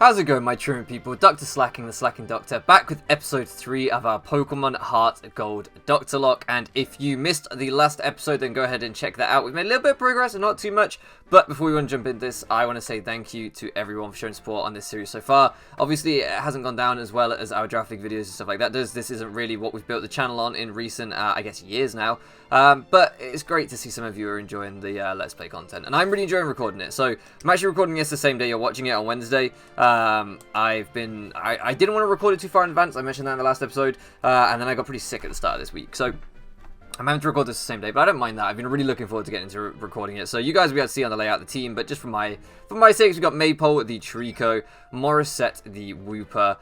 How's it going, my truant people? Dr. Slacking, the Slacking Doctor, back with episode 3 of our Pokemon Heart Gold Dr. Locke. And if you missed the last episode, then go ahead and check that out. We've made a little bit of progress, and not too much. But before we want to jump into this, I want to say thank you to everyone for showing support on this series so far. Obviously, it hasn't gone down as well as our draft league videos and stuff like that does. This isn't really what we've built the channel on in recent, I guess, years now. But it's great to see some of you are enjoying the Let's Play content. And I'm really enjoying recording it. So I'm actually recording this the same day you're watching it on Wednesday. I didn't want to record it too far in advance. I mentioned that in the last episode. And then I got pretty sick at the start of this week. So I'm having to record this the same day, but I don't mind that. I've been really looking forward to getting into recording it. So you guys will be able to see on the layout the team, but just for my sakes, we've got Maypole, the Trico, Morissette, the Wooper,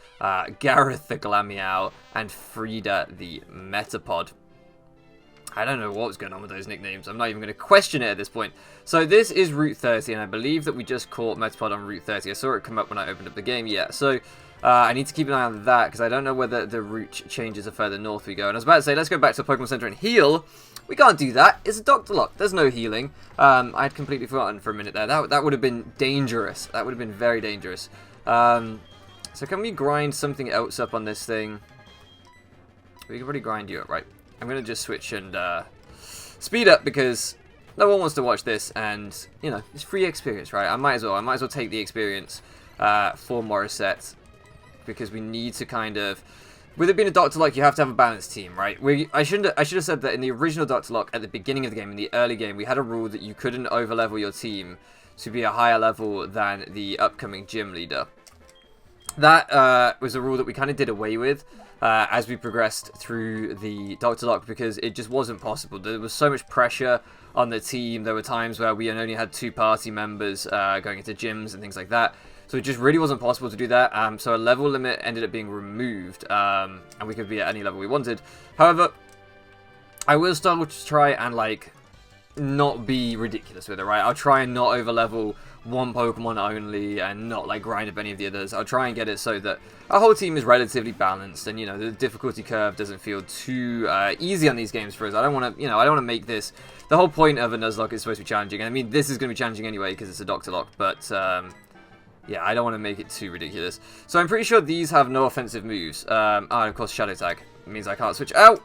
Gareth, the Glameow, and Frida, the Metapod. I don't know what's going on with those nicknames. I'm not even going to question it at this point. So this is Route 30, and I believe that we just caught Metapod on Route 30. I saw it come up when I opened up the game. Yeah, so I need to keep an eye on that, because I don't know whether the route changes the further north we go. And I was about to say, let's go back to the Pokemon Center and heal. We can't do that. It's a Dr. Locke. There's no healing. I had completely forgotten for a minute there. That would have been dangerous. That would have been very dangerous. So can we grind something else up on this thing? We can probably grind you up, right? I'm going to just switch and speed up, because no one wants to watch this, and, you know, it's free experience, right? I might as well take the experience for Morissette, because we need to kind of, with it being a Dr. Locke, you have to have a balanced team, right? I should have said that in the original Dr. Locke, at the beginning of the game, in the early game, we had a rule that you couldn't overlevel your team to be a higher level than the upcoming gym leader. That was a rule that we kind of did away with as we progressed through the Dr. Locke, because it just wasn't possible. There was so much pressure on the team. There were times where we only had 2 party members going into gyms and things like that. So it just really wasn't possible to do that. So a level limit ended up being removed, and we could be at any level we wanted. However, I will still try and, like, not be ridiculous with it, right? I'll try and not overlevel one Pokemon only and not, like, grind up any of the others. I'll try and get it so that our whole team is relatively balanced, and, you know, the difficulty curve doesn't feel too easy on these games for us. I don't want to, you know, I don't want to make this, the whole point of a Nuzlocke is supposed to be challenging. I mean, this is going to be challenging anyway because it's a Dr. Locke, but yeah, I don't want to make it too ridiculous. So I'm pretty sure these have no offensive moves. And of course, Shadow Tag. It means I can't switch out.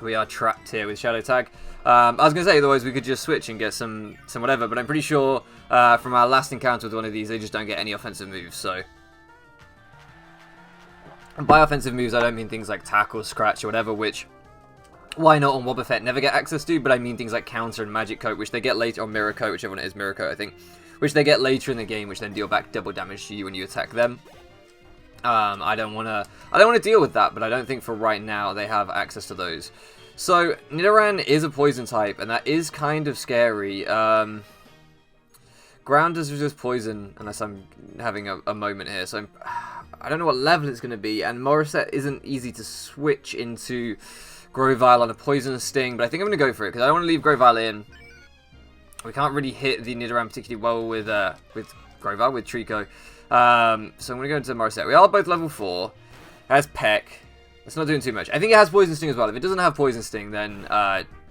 We are trapped here with Shadow Tag. I was going to say, otherwise we could just switch and get some whatever, but I'm pretty sure from our last encounter with one of these, they just don't get any offensive moves, so. And by offensive moves, I don't mean things like Tackle, Scratch, or whatever, which, why not on Wobbuffet never get access to, but I mean things like Counter and Magic Coat, which they get later, or Mirror Coat, whichever one it is, Mirror Coat, I think, which they get later in the game, which then deal back double damage to you when you attack them. I don't want to deal with that, but I don't think for right now they have access to those. So, Nidoran is a poison type, and that is kind of scary. Ground does resist poison, unless I'm having a moment here, so I don't know what level it's going to be, and Morissette isn't easy to switch into Grovyle on a Poison Sting, but I think I'm going to go for it, because I don't want to leave Grovyle in. We can't really hit the Nidoran particularly well with Grovyle, with Trico. So I'm going to go into Morissette. We are both level 4. It has Peck. It's not doing too much. I think it has Poison Sting as well. If it doesn't have Poison Sting, then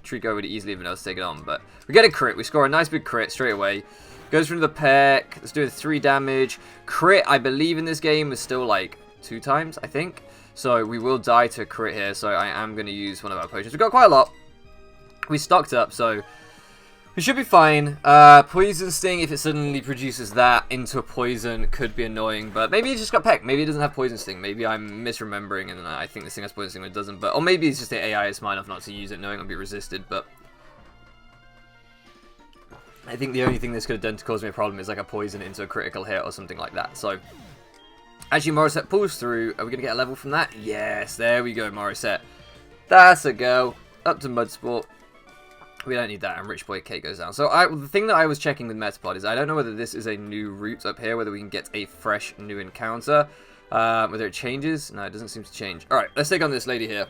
Trico would easily have been able to take it on. But we get a crit. We score a nice big crit straight away. Goes through the Peck. Let's do it 3 damage. Crit, I believe in this game, is still like 2 times, I think. So we will die to a crit here. So I am going to use one of our potions. We've got quite a lot. We stocked up, so we should be fine. Poison Sting, if it suddenly produces that into a poison, could be annoying. But maybe it just got Peck. Maybe it doesn't have Poison Sting. Maybe I'm misremembering and I think this thing has Poison Sting when it doesn't. Or maybe it's just the AI is smart enough not to use it, knowing it'll be resisted. But I think the only thing this could have done to cause me a problem is like a poison into a critical hit or something like that. So actually, Morissette pulls through. Are we going to get a level from that? Yes, there we go, Morissette. That's a go. Up to Mudsport. We don't need that, and Rich Boy K goes down. So the thing that I was checking with Metapod is I don't know whether this is a new route up here, whether we can get a fresh new encounter, whether it changes. No, it doesn't seem to change. All right, let's take on this lady here.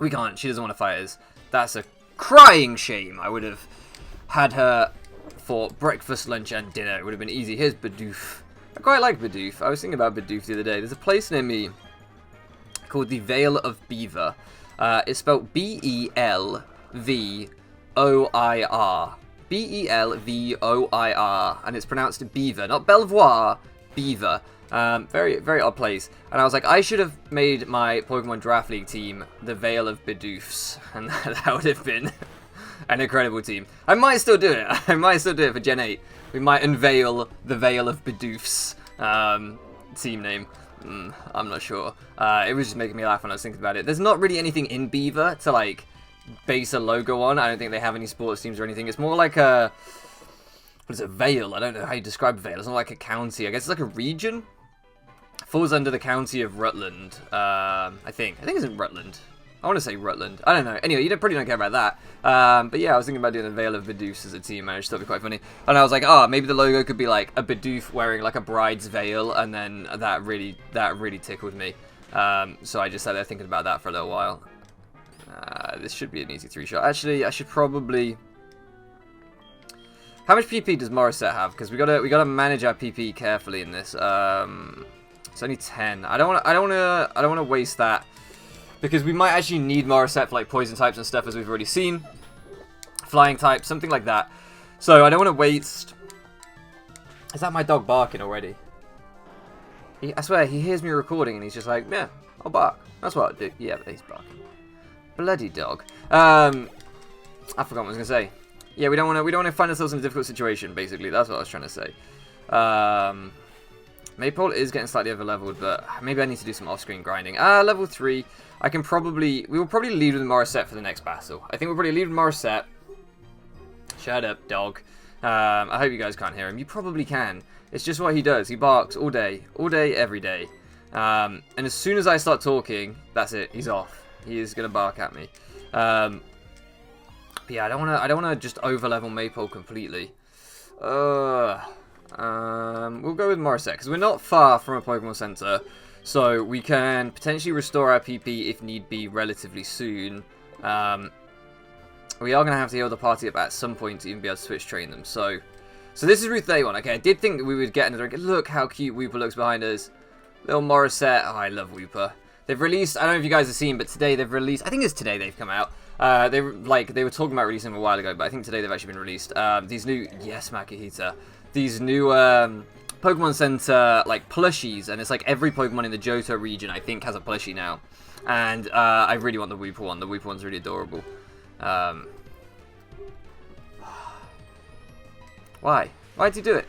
We can't. She doesn't want to fight us. That's a crying shame. I would have had her for breakfast, lunch, and dinner. It would have been easy. Here's Bidoof. I quite like Bidoof. I was thinking about Bidoof the other day. There's a place near me called the Vale of Beaver. It's spelled B-E-L-V-O-I-R. B-E-L-V-O-I-R, and it's pronounced Beaver, not Belvoir, Beaver. Very, very odd place. And I was like, I should have made my Pokemon Draft League team the Veil of Bidoofs. And that would have been an incredible team. I might still do it. I might still do it for Gen 8. We might unveil the Veil of Bidoofs team name. I'm not sure. It was just making me laugh when I was thinking about it. There's not really anything in Beaver to, like, base a logo on. I don't think they have any sports teams or anything. It's more like a... What is it? Vale? I don't know how you describe Vale. It's not like a county. I guess it's like a region. Falls under the county of Rutland. I think it's in Rutland. I want to say Rutland. I don't know. Anyway, you probably don't care about that. But yeah, I was thinking about doing the Veil of Bidoofs as a team, and I just thought it'd be quite funny. And I was like, oh, maybe the logo could be like a Bidoof wearing like a bride's veil, and then that really tickled me. So I just sat there thinking about that for a little while. This should be an easy 3-shot. Actually, I should probably... How much PP does Morissette have? Because we gotta manage our PP carefully in this. It's only 10. I don't wanna waste that, because we might actually need Morissette for like poison types and stuff, as we've already seen. Flying types, something like that. So I don't want to waste... Is that my dog barking already? I swear, he hears me recording and he's just like, yeah, I'll bark. That's what I'll do. Yeah, but he's barking. Bloody dog. I forgot what I was gonna say. Yeah, we don't want to find ourselves in a difficult situation. Basically, that's what I was trying to say. Maypole is getting slightly over leveled, but maybe I need to do some off-screen grinding. Level 3. We will probably lead with Morissette for the next battle. I think we'll probably lead with Morissette. Shut up, dog. I hope you guys can't hear him. You probably can. It's just what he does. He barks all day, every day. And as soon as I start talking, that's it. He's off. He is gonna bark at me. But yeah, I don't wanna just over-level Maypole completely. We'll go with Morissette, because we're not far from a Pokemon Center, so we can potentially restore our PP if need be relatively soon. We are going to have to heal the party up at some point to even be able to switch train them. So this is Route 31. Okay, I did think that we would get another... Look how cute Wooper looks behind us. Little Morissette. Oh, I love Wooper. They've released... I don't know if you guys have seen, but today they've released... I think it's today they've come out. They were talking about releasing them a while ago, but I think today they've actually been released. These new... Yes, Makihita. These new Pokemon Center like plushies, and it's like every Pokemon in the Johto region I think has a plushie now, and I really want the Wooper one. The Wooper one's really adorable. Why? Why'd you do it?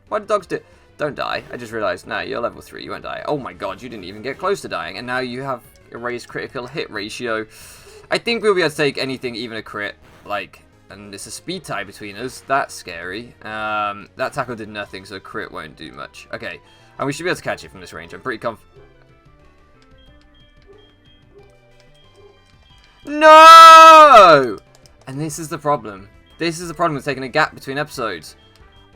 Why did dogs do it? Don't die. I just realised. No, you're level 3. You won't die. Oh my god, you didn't even get close to dying, and now you have a raised critical hit ratio. I think we'll be able to take anything, even a crit. Like. And it's a speed tie between us. That's scary. That tackle did nothing, so a crit won't do much. Okay. And we should be able to catch it from this range. I'm pretty No! And this is the problem. This is the problem with taking a gap between episodes.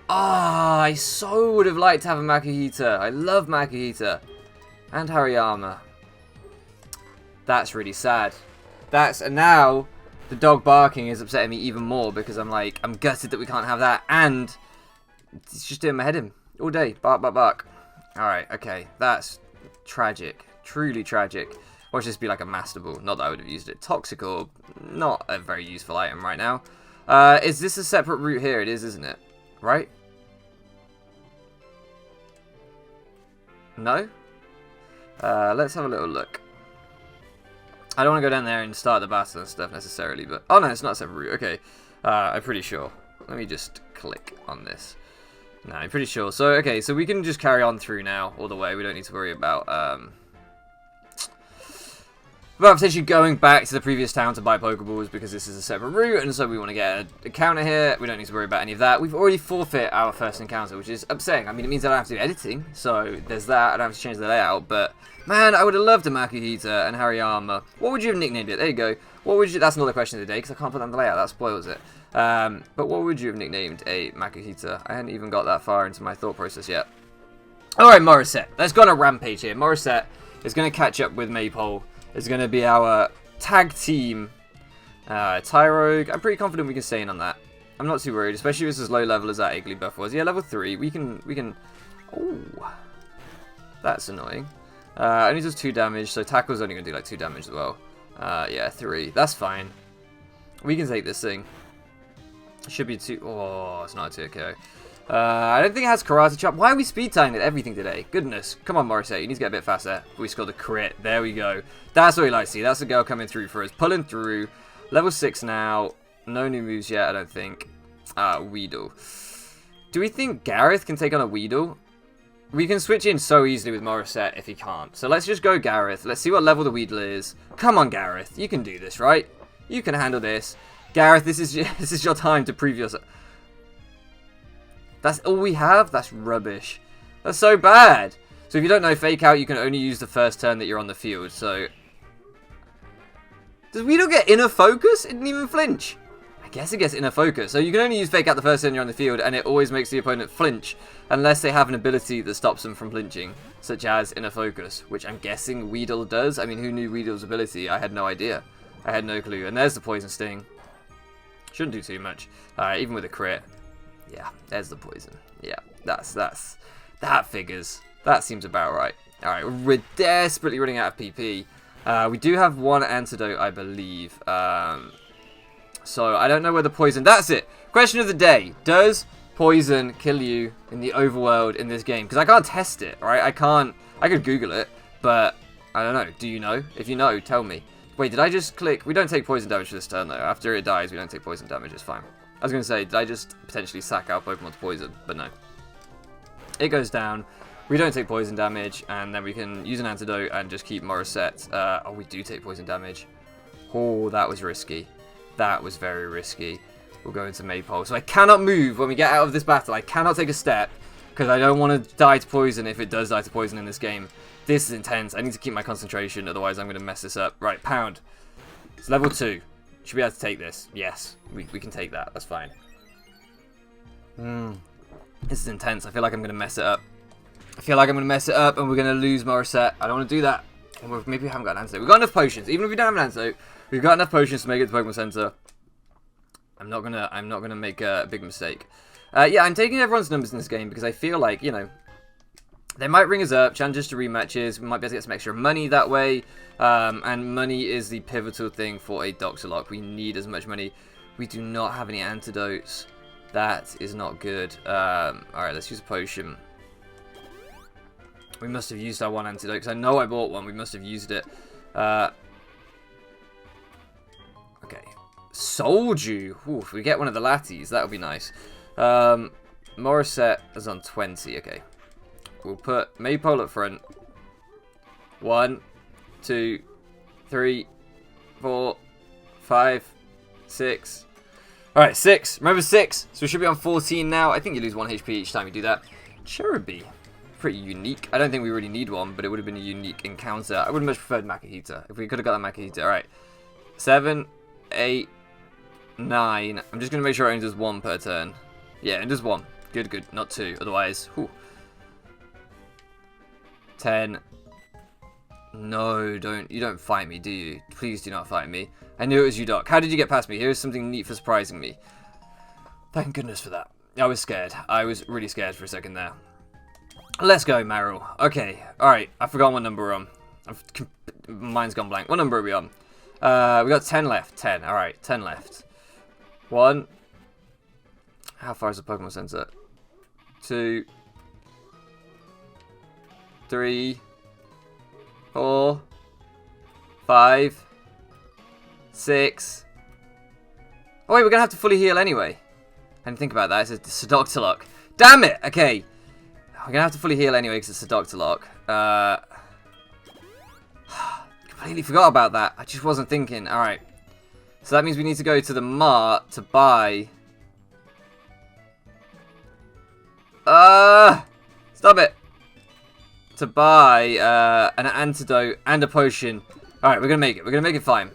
Ah, I so would have liked to have a Makihita. I love Makihita. And Hariyama. That's really sad. And now... The dog barking is upsetting me even more, because I'm gutted that we can't have that, and it's just doing my head in all day. Bark, bark, bark. Alright, okay. That's tragic. Truly tragic. Watch this be like a Master Ball. Not that I would have used it. Toxic Orb. Not a very useful item right now. Is this a separate route here? It is, isn't it? Right? No? Let's have a little look. I don't want to go down there and start the battle and stuff necessarily, but... Oh, no, it's not a separate route. Okay. I'm pretty sure. Let me just click on this. No, I'm pretty sure. So, okay, so we can just carry on through now all the way. We don't need to worry about potentially going back to the previous town to buy Pokeballs, because this is a separate route, and so we want to get a counter here. We don't need to worry about any of that. We've already forfeit our first encounter, which is upsetting. I mean, it means I don't have to do editing, so there's that. I don't have to change the layout, but man, I would have loved a Makihita and Hariyama. What would you have nicknamed it? There you go. What would you... That's another question of the day, because I can't put that in the layout. That spoils it. But what would you have nicknamed a Makihita? I hadn't even got that far into my thought process yet. Alright, Morissette. Let's go on a rampage here. Morissette is going to catch up with Maypole. It's going to be our tag team Tyrogue. I'm pretty confident we can stay in on that. I'm not too worried, especially if it's as low level as that Igglybuff was. Yeah, level 3. We can... Oh, that's annoying. Only does 2 damage, so Tackle's only going to do like 2 damage as well. Yeah, 3. That's fine. We can take this thing. It should be 2... Oh, it's not a 2, okay. I don't think it has Karate Chop. Why are we speed timing everything today? Goodness. Come on, Morissette. You need to get a bit faster. We scored a crit. There we go. That's what we like to see. That's the girl coming through for us. Pulling through. Level 6 now. No new moves yet, I don't think. Weedle. Do we think Gareth can take on a Weedle? We can switch in so easily with Morissette if he can't. So let's just go Gareth. Let's see what level the Weedle is. Come on, Gareth. You can do this, right? You can handle this. Gareth, this is your time to prove yourself. That's all we have? That's rubbish. That's so bad. So if you don't know Fake Out, you can only use the first turn that you're on the field. So does Weedle get inner focus? It didn't even flinch. I guess it gets inner focus. So you can only use Fake Out the first turn you're on the field, and it always makes the opponent flinch unless they have an ability that stops them from flinching, such as inner focus, which I'm guessing Weedle does. I mean, who knew Weedle's ability? I had no idea. I had no clue. And there's the Poison Sting. Shouldn't do too much. Even with a crit. Yeah, there's the poison. Yeah, that figures. That seems about right. Alright, we're desperately running out of PP. We do have one antidote, I believe. So I don't know where the poison... That's it! Question of the day. Does poison kill you in the overworld in this game? Because I can't test it, right? I could Google it, but I don't know. Do you know? If you know, tell me. Wait, did I just click... We don't take poison damage for this turn, though. After it dies, we don't take poison damage. It's fine. I was going to say, did I just potentially sack our Pokemon to poison? But no. It goes down. We don't take poison damage, and then we can use an antidote and just keep Morissette. Oh, we do take poison damage. Oh, that was risky. That was very risky. We'll go into Maypole. So I cannot move when we get out of this battle. I cannot take a step, because I don't want to die to poison if it does die to poison in this game. This is intense. I need to keep my concentration, otherwise I'm going to mess this up. Right, Pound. It's level 2. Should be able to take this. Yes, we can take that. That's fine. This is intense. I feel like I'm going to mess it up. I feel like I'm going to mess it up and we're going to lose Morissette. I don't want to do that. Maybe we haven't got an antidote. We've got enough potions. Even if we don't have an antidote, we've got enough potions to make it to the Pokemon Center. I'm not gonna make a big mistake. Yeah, I'm taking everyone's numbers in this game because I feel like, you know, they might ring us up, challenges to rematches. We might be able to get some extra money that way. And money is the pivotal thing for a Doctolock. We need as much money. We do not have any antidotes. That is not good. Alright, let's use a potion. We must have used our one antidote, because I know I bought one. We must have used it. Okay. Soldew. Ooh, if we get one of the Latties, that would be nice. Morissette is on 20. Okay. We'll put Maypole up front. 1, 2, 3, 4, 5, 6. Alright, 6. Remember 6. So we should be on 14 now. I think you lose 1 HP each time you do that. Cherubi. Pretty unique. I don't think we really need one, but it would have been a unique encounter. I would have much preferred Makihita. If we could have got that Makihita. Alright. 7, 8, 9. I'm just going to make sure it only does 1 per turn. Yeah, it does 1. Good, good. Not 2. Otherwise, whew. 10. No, you don't fight me, do you? Please do not fight me. I knew it was you, Doc. How did you get past me? Here's something neat for surprising me. Thank goodness for that. I was scared. I was really scared for a second there. Let's go, Meryl. Okay, alright. I forgot what number we're on. Mine's gone blank. What number are we on? We got 10 left. 10. Alright, 10 left. 1. How far is the Pokemon Center? 2. 3. 4. 5. 6. Oh wait, we're gonna have to fully heal anyway. I didn't think about that. It's a Doctolock. Damn it! Okay. We're gonna have to fully heal anyway because it's a Doctolock. Completely forgot about that. I just wasn't thinking. Alright. So that means we need to go to the mart to buy... Stop it! To buy an antidote and a potion. Alright, we're gonna make it. We're gonna make it fine.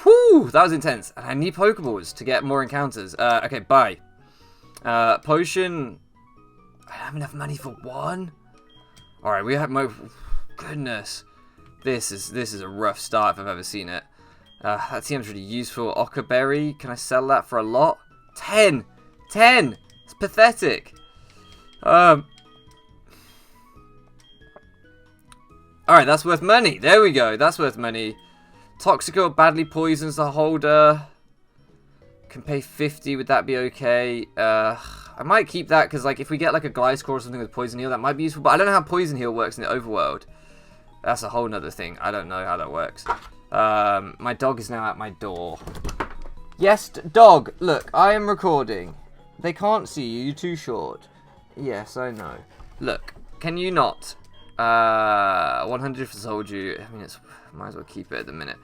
Whew! That was intense. And I need Pokeballs to get more encounters. Okay, buy. Potion. I don't have enough money for 1. Alright, we have more. Goodness. This is a rough start if I've ever seen it. That seems really useful. Ockerberry. Can I sell that for a lot? 10! 10! It's pathetic. Alright, that's worth money. There we go. That's worth money. Toxico badly poisons the holder. Can pay 50, would that be okay? I might keep that, because like if we get like a Gliscor or something with Poison Heal, that might be useful, but I don't know how Poison Heal works in the overworld. That's a whole nother thing. I don't know how that works. My dog is now at my door. Yes, dog, look, I am recording. They can't see you, you're too short. Yes, I know. Look, can you not? 100 for Soldier. I mean, it's might as well keep it at the minute.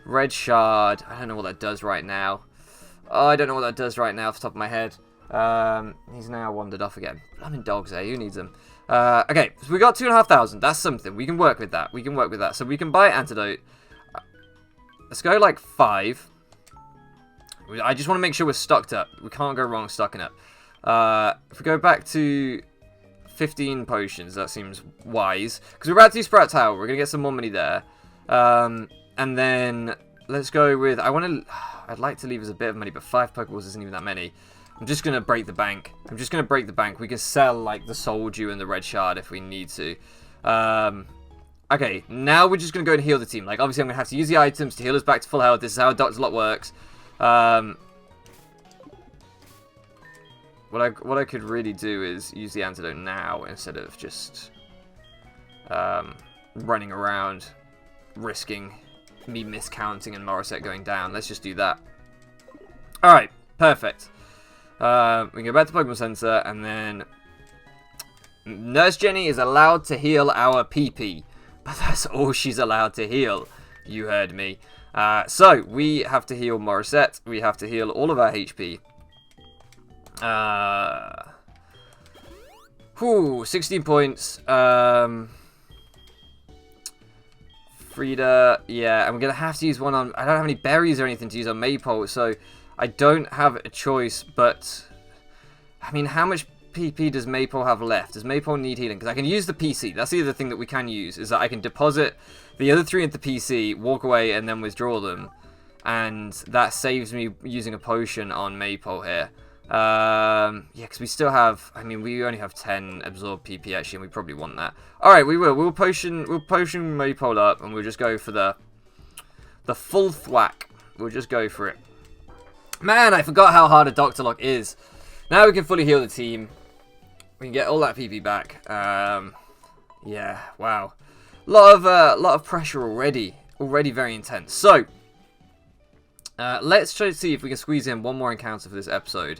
Red Shard. I don't know what that does right now. Oh, I don't know what that does right now off the top of my head. He's now wandered off again. Blimmin' dogs, eh? Who needs them? Okay, so we got 2,500. That's something. We can work with that. We can work with that. So we can buy Antidote. Let's go like 5. I just want to make sure we're stocked up. We can't go wrong stocking up. If we go back to 15 potions, that seems wise. Because we're about to do Sprout Tower. We're going to get some more money there. And then let's go with... I'd like to leave us a bit of money, but 5 Pokeballs isn't even that many. I'm just going to break the bank. We can sell, like, the Soul Dew and the Red Shard if we need to. Okay, now we're just going to go and heal the team. Like, obviously, I'm going to have to use the items to heal us back to full health. This is how Dr. Locke works. What I could really do is use the antidote now instead of just running around, risking me miscounting and Morissette going down. Let's just do that. Alright, perfect. We can go back to Pokemon Center, and then Nurse Jenny is allowed to heal our PP. But that's all she's allowed to heal. You heard me. So, we have to heal Morissette. We have to heal all of our HP. 16 points. Frida, yeah, I'm going to have to use one on... I don't have any berries or anything to use on Maypole, so I don't have a choice, but... I mean, how much PP does Maypole have left? Does Maypole need healing? Because I can use the PC. That's the other thing that we can use, is that I can deposit the other 3 into PC, walk away, and then withdraw them. And that saves me using a potion on Maypole here. Yeah, because we still have... I mean, we only have 10 absorb PP, actually, and we probably want that. Alright, we will. We'll potion Maypole up, and we'll just go for the full thwack. We'll just go for it. Man, I forgot how hard a Dr. Locke is. Now we can fully heal the team. We can get all that PP back. Yeah, wow. Lot of pressure already. Already very intense. So, let's try to see if we can squeeze in one more encounter for this episode.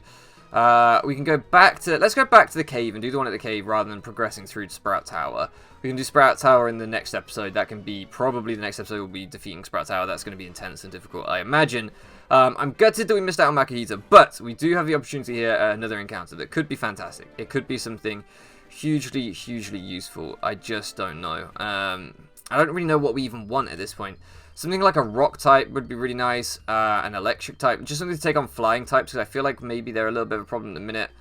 We can go back to... Let's go back to the cave and do the one at the cave rather than progressing through to Sprout Tower. We can do Sprout Tower in the next episode. That can be... Probably the next episode will be defeating Sprout Tower. That's going to be intense and difficult, I imagine. I'm gutted that we missed out on Makahita, but we do have the opportunity here at another encounter that could be fantastic. It could be something hugely, hugely useful. I just don't know. I don't really know what we even want at this point. Something like a rock type would be really nice, an electric type, just something to take on flying types, because I feel like maybe they're a little bit of a problem at the minute.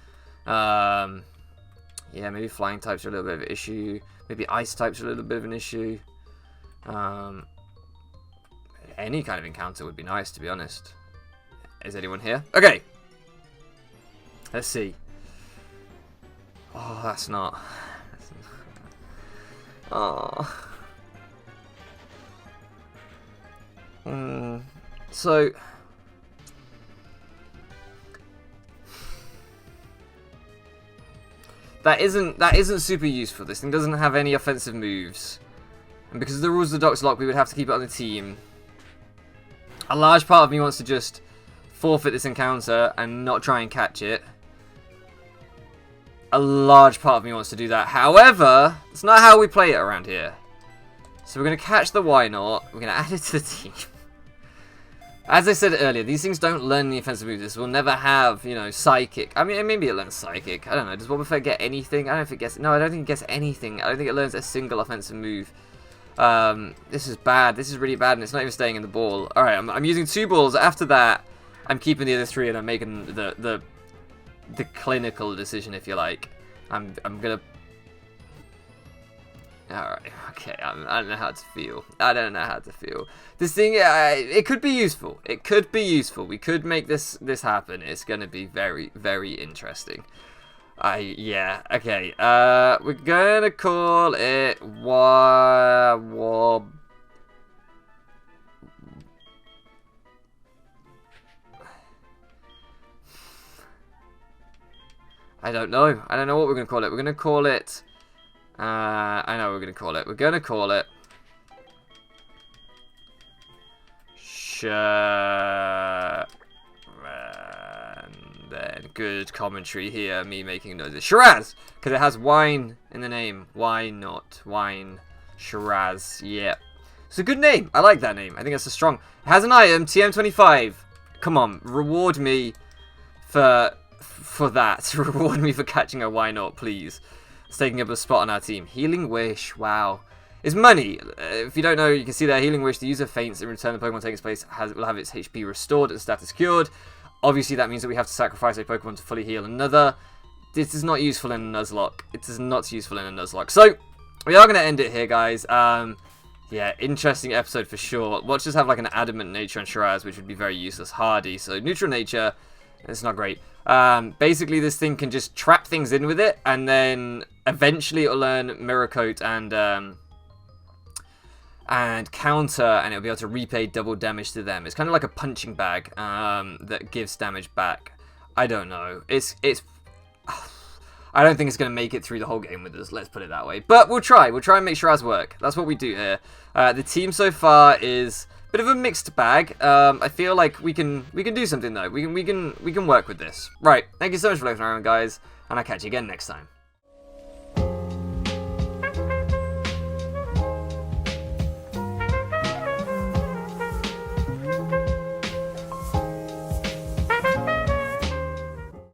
Yeah, maybe flying types are a little bit of an issue. Maybe ice types are a little bit of an issue. Any kind of encounter would be nice, to be honest. Is anyone here? Okay. Let's see. Oh, that's not... Oh... So that isn't super useful. This thing doesn't have any offensive moves, and because of the rules of the Dr. Locke, we would have to keep it on the team. A large part of me wants to just forfeit this encounter and not try and catch it. A large part of me wants to do that. However, it's not how we play it around here. So we're going to catch the why not. We're going to add it to the team. As I said earlier, these things don't learn the offensive moves. This will never have, you know, Psychic. I mean, maybe it learns Psychic. I don't know. Does Wobbuffet get anything? I don't know if it gets... No, I don't think it gets anything. I don't think it learns a single offensive move. This is bad. This is really bad, and it's not even staying in the ball. Alright, I'm using 2 balls. After that, I'm keeping the other 3, and I'm making the clinical decision, if you like. I'm gonna... Alright, okay, I don't know how to feel. I don't know how to feel. This thing, it could be useful. It could be useful. We could make this happen. It's going to be very, very interesting. Yeah, okay. We're going to call it I don't know. I don't know what we're going to call it. We're going to call it... I know what we're going to call it. We're going to call it... Then good commentary here, me making noises. Shiraz! Because it has wine in the name. Why not? Wine. Shiraz. Yeah. It's a good name. I like that name. I think it's a strong... It has an item, TM25. Come on, reward me for that. Reward me for catching a why not, please. It's taking up a spot on our team. Healing Wish. Wow. It's money. If you don't know, you can see there, Healing Wish. The user faints. In return, the Pokemon taking its place will have its HP restored and status cured. Obviously, that means that we have to sacrifice a Pokemon to fully heal another. This is not useful in a Nuzlocke. It is not useful in a Nuzlocke. So, we are going to end it here, guys. Yeah, interesting episode for sure. Watch us have like an adamant nature on Shiraz, which would be very useless. Hardy. So, neutral nature. It's not great. Basically, this thing can just trap things in with it, and then eventually it'll learn Mirror Coat and counter, and it'll be able to repay double damage to them. It's kind of like a punching bag that gives damage back. I don't know. I don't think it's going to make it through the whole game with us, let's put it that way. But we'll try. We'll try and make Shiraz work. That's what we do here. The team so far is a bit of a mixed bag. I feel like we can do something though. We can work with this. Right. Thank you so much for listening, guys, and I'll catch you again next time.